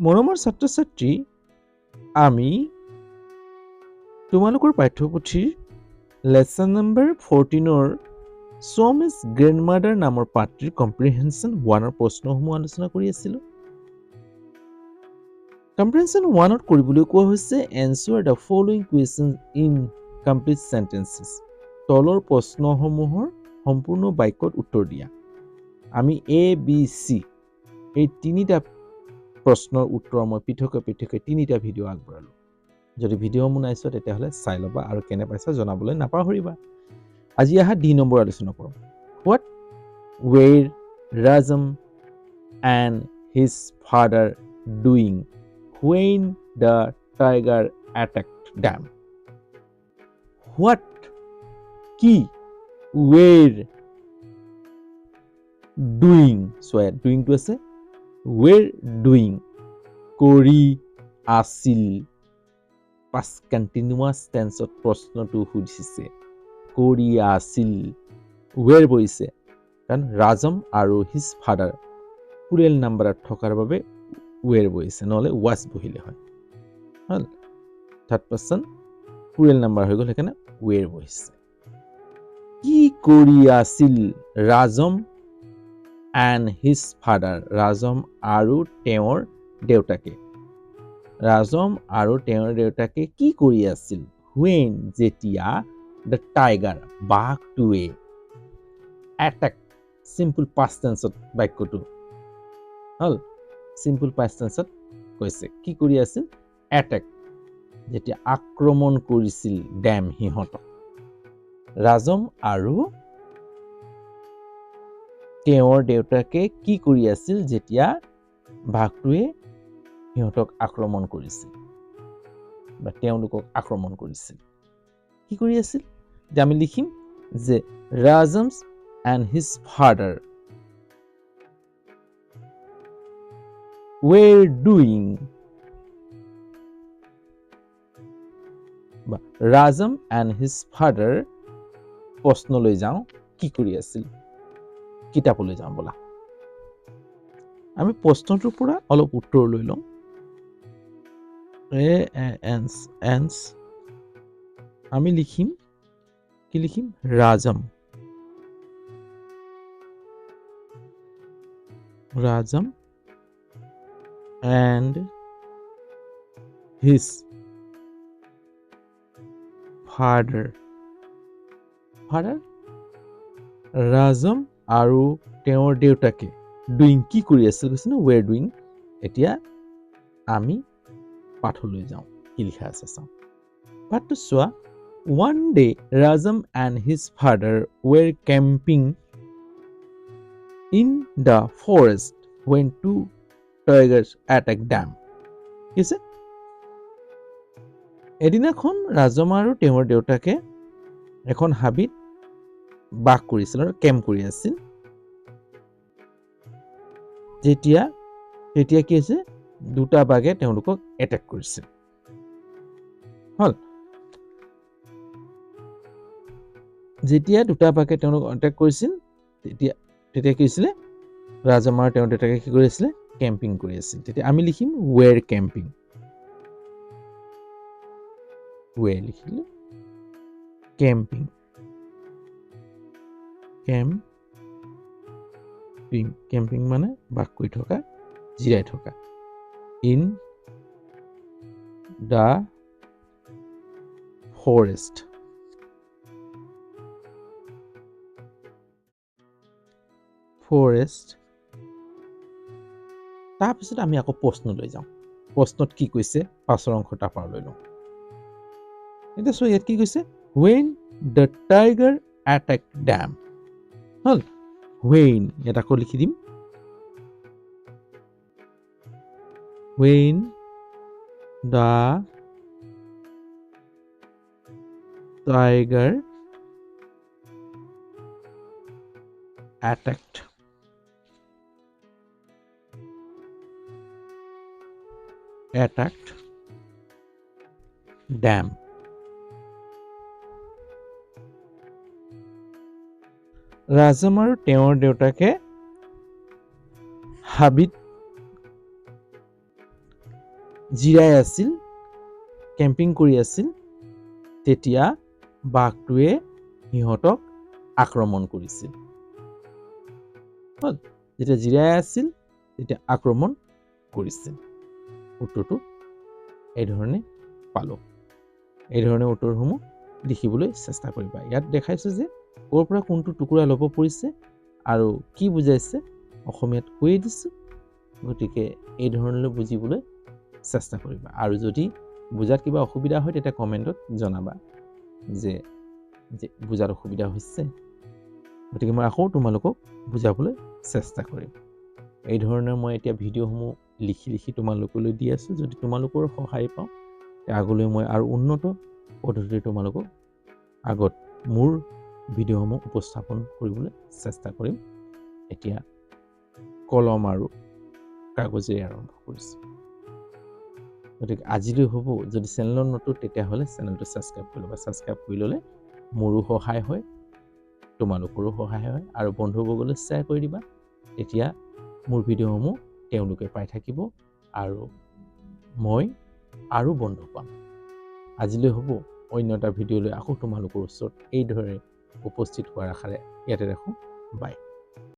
মৰমৰ ছাত্ৰ-ছাত্ৰী, আমি তোমালোকৰ পাঠ্যপুথিৰ লেসন নম্বৰ 14ৰ সমিস গ্ৰেণ্ডমাদাৰ নামৰ পাঠটিৰ কম্প্ৰিহেনশ্যন 1ৰ প্ৰশ্নসমূহ আলোচনা কৰি আছিলোঁ। কম্প্ৰিহেনশ্যন 1ত কৰিবলৈ কোৱা হৈছে answer the following question in complete sentences. তলৰ প্ৰশ্নসমূহৰ সম্পূৰ্ণ বাক্যত উত্তৰ দিয়া। আমি এ বি চি এই তিনিটা প্ৰশ্নৰ উত্তৰ মই পৃথকে তিনিটা ভিডিঅ' আগবঢ়ালোঁ। যদি ভিডিঅ'সমূহ নাই চোৱা তেতিয়াহ'লে চাই ল'বা আৰু কেনে পাইছা জনাবলৈ নাপাহৰিবা। আজি আহা ডি নম্বৰ আলোচনা কৰোঁ। What were Rajam and his father doing when the tiger attacked them? What কি were doing? So doing to আছে were doing কৰি আছিল। past continuous tense প্ৰশ্নটো সুধিছে কৰি আছিল were বহিছে কাৰণ ৰাজম আৰু his father plural নাম্বাৰত থকাৰ বাবে were বহিছে নহলে was বহিলে হয়। হল থাৰ্ড পাৰ্সন plural নাম্বাৰ হৈ গ'ল সেইকাৰণে were বহিছে। কি কৰি আছিল ৰাজম and his father ৰাজম আৰু তেওঁৰ দেউতাকে। ৰাজম আৰু তেওঁৰ দেউতাকে কি কৰি আছিল when যেতিয়া the tiger বাঘটোৱে attack simple past tense বাক্যটো হল simple past tense কৈছে কি কৰি আছিল attack যেতিয়া আক্ৰমণ কৰিছিল them সিহঁতক। ৰাজম আৰু তেওঁৰ দেউতাকে কি কৰি আছিল যেতিয়া বাঘটোৱে সিহঁতক আক্ৰমণ কৰিছিল বা তেওঁলোকক আক্ৰমণ কৰিছিল কি কৰি আছিল যে আমি লিখিম যে ৰাজমছ and his father were doing ৰাজম and his father প্ৰশ্নলৈ যাওঁ কি কৰি আছিল কিতাপলৈ যাওঁ বলা। আমি প্ৰশ্নটোৰ পৰা অলপ উত্তৰ লৈ লওঁ। এন্স আমি লিখিম কি লিখিম ৰাজম and his father ৰাজম আৰু তেওঁৰ দেউতাকে ডুইং কি কৰি আছিল কৈছে না were doing। এতিয়া আমি পাঠলৈ যাওঁ কি লিখা আছে চাওঁ। পাঠটো চোৱা one day Rajam and his father were camping in the forest when two tigers attacked them। কিছে এদিনাখন ৰাজম আৰু তেওঁৰ দেউতাকে এখন হাবিত বাস কৰিছিল আৰু কেম্প কৰি আছিল। যেতিয়া কি হৈছে দুটা বাঘে তেওঁলোকক এটেক কৰিছিল। হল যেতিয়া দুটা বাঘে তেওঁলোকক এটেক কৰিছিল তেতিয়া কি হৈছিলে ৰাজম আৰু তেওঁৰ দেউতাকে কি কৰি আছিলে কেম্পিং কৰি আছিল। তেতিয়া আমি লিখিম were camping were লিখিলো camping মানে বাস কৰি থকা জিৰাই থকা in the forest তাৰপিছত আমি আকৌ প্ৰশ্নলৈ যাওঁ। প্ৰশ্নত কি কৈছে পাছৰ অংশটা পাৰ লৈ লওঁ। এতিয়া চোৱা ইয়াত কি কৈছে when the tiger attacked them। Hall when ইয়াত আকৌ লিখি দিম when the tiger attacked them। ৰাজম আৰু তেওঁৰ দেউতাকে হাবিত জিৰাই আছিল, কেম্পিং কৰি আছিল, তেতিয়া বাঘটোৱে সিহঁতক আক্ৰমণ কৰিছিল। যেতিয়া জিৰাই আছিল তেতিয়া আক্ৰমণ কৰিছিল। উত্তৰটো এইধৰণে পালোঁ। এইধৰণে উত্তৰসমূহ লিখিবলৈ চেষ্টা কৰিবা। ইয়াত দেখাইছোঁ যে ক'ৰ পৰা কোনটো টুকুৰা ল'ব পৰিছে আৰু কি বুজাইছে অসমীয়াত কৈয়ে দিছোঁ। গতিকে এই ধৰণলৈ বুজিবলৈ চেষ্টা কৰিবা। আৰু যদি বুজাত কিবা অসুবিধা হয় তেতিয়া কমেণ্টত জনাবা যে বুজাত অসুবিধা হৈছে। গতিকে মই আকৌ তোমালোকক বুজাবলৈ চেষ্টা কৰিম। এই ধৰণে মই এতিয়া ভিডিঅ'সমূহ লিখি তোমালোকলৈ দি আছোঁ। যদি তোমালোকৰ সহায় পাওঁ আগলৈ মই আৰু উন্নত পদ্ধতিৰে তোমালোকক আগত মোৰ ভিডিঅ'সমূহ উপস্থাপন কৰিবলৈ চেষ্টা কৰিম। এতিয়া কলম আৰু কাগজেৰে আৰম্ভ কৰিছোঁ। গতিকে আজিলৈ হ'ব। যদি চেনেলত নতুন তেতিয়াহ'লে চেনেলটো ছাবস্ক্ৰাইব কৰি ল'বা। ছাবস্ক্ৰাইব কৰি ল'লে মোৰো সহায় হয়, তোমালোকৰো সহায় হয়, আৰু বন্ধুবৰ্গলৈ শ্বেয়াৰ কৰি দিবা। তেতিয়া মোৰ ভিডিঅ'সমূহ তেওঁলোকে পাই থাকিব আৰু মই আৰু বন্ধু পাম। আজিলৈ হ'ব। অন্য এটা ভিডিঅ'লৈ আকৌ তোমালোকৰ ওচৰত এইদৰে উপস্থিত হোৱাৰ আশাৰে ইয়াতে ৰাখোঁ। বাই।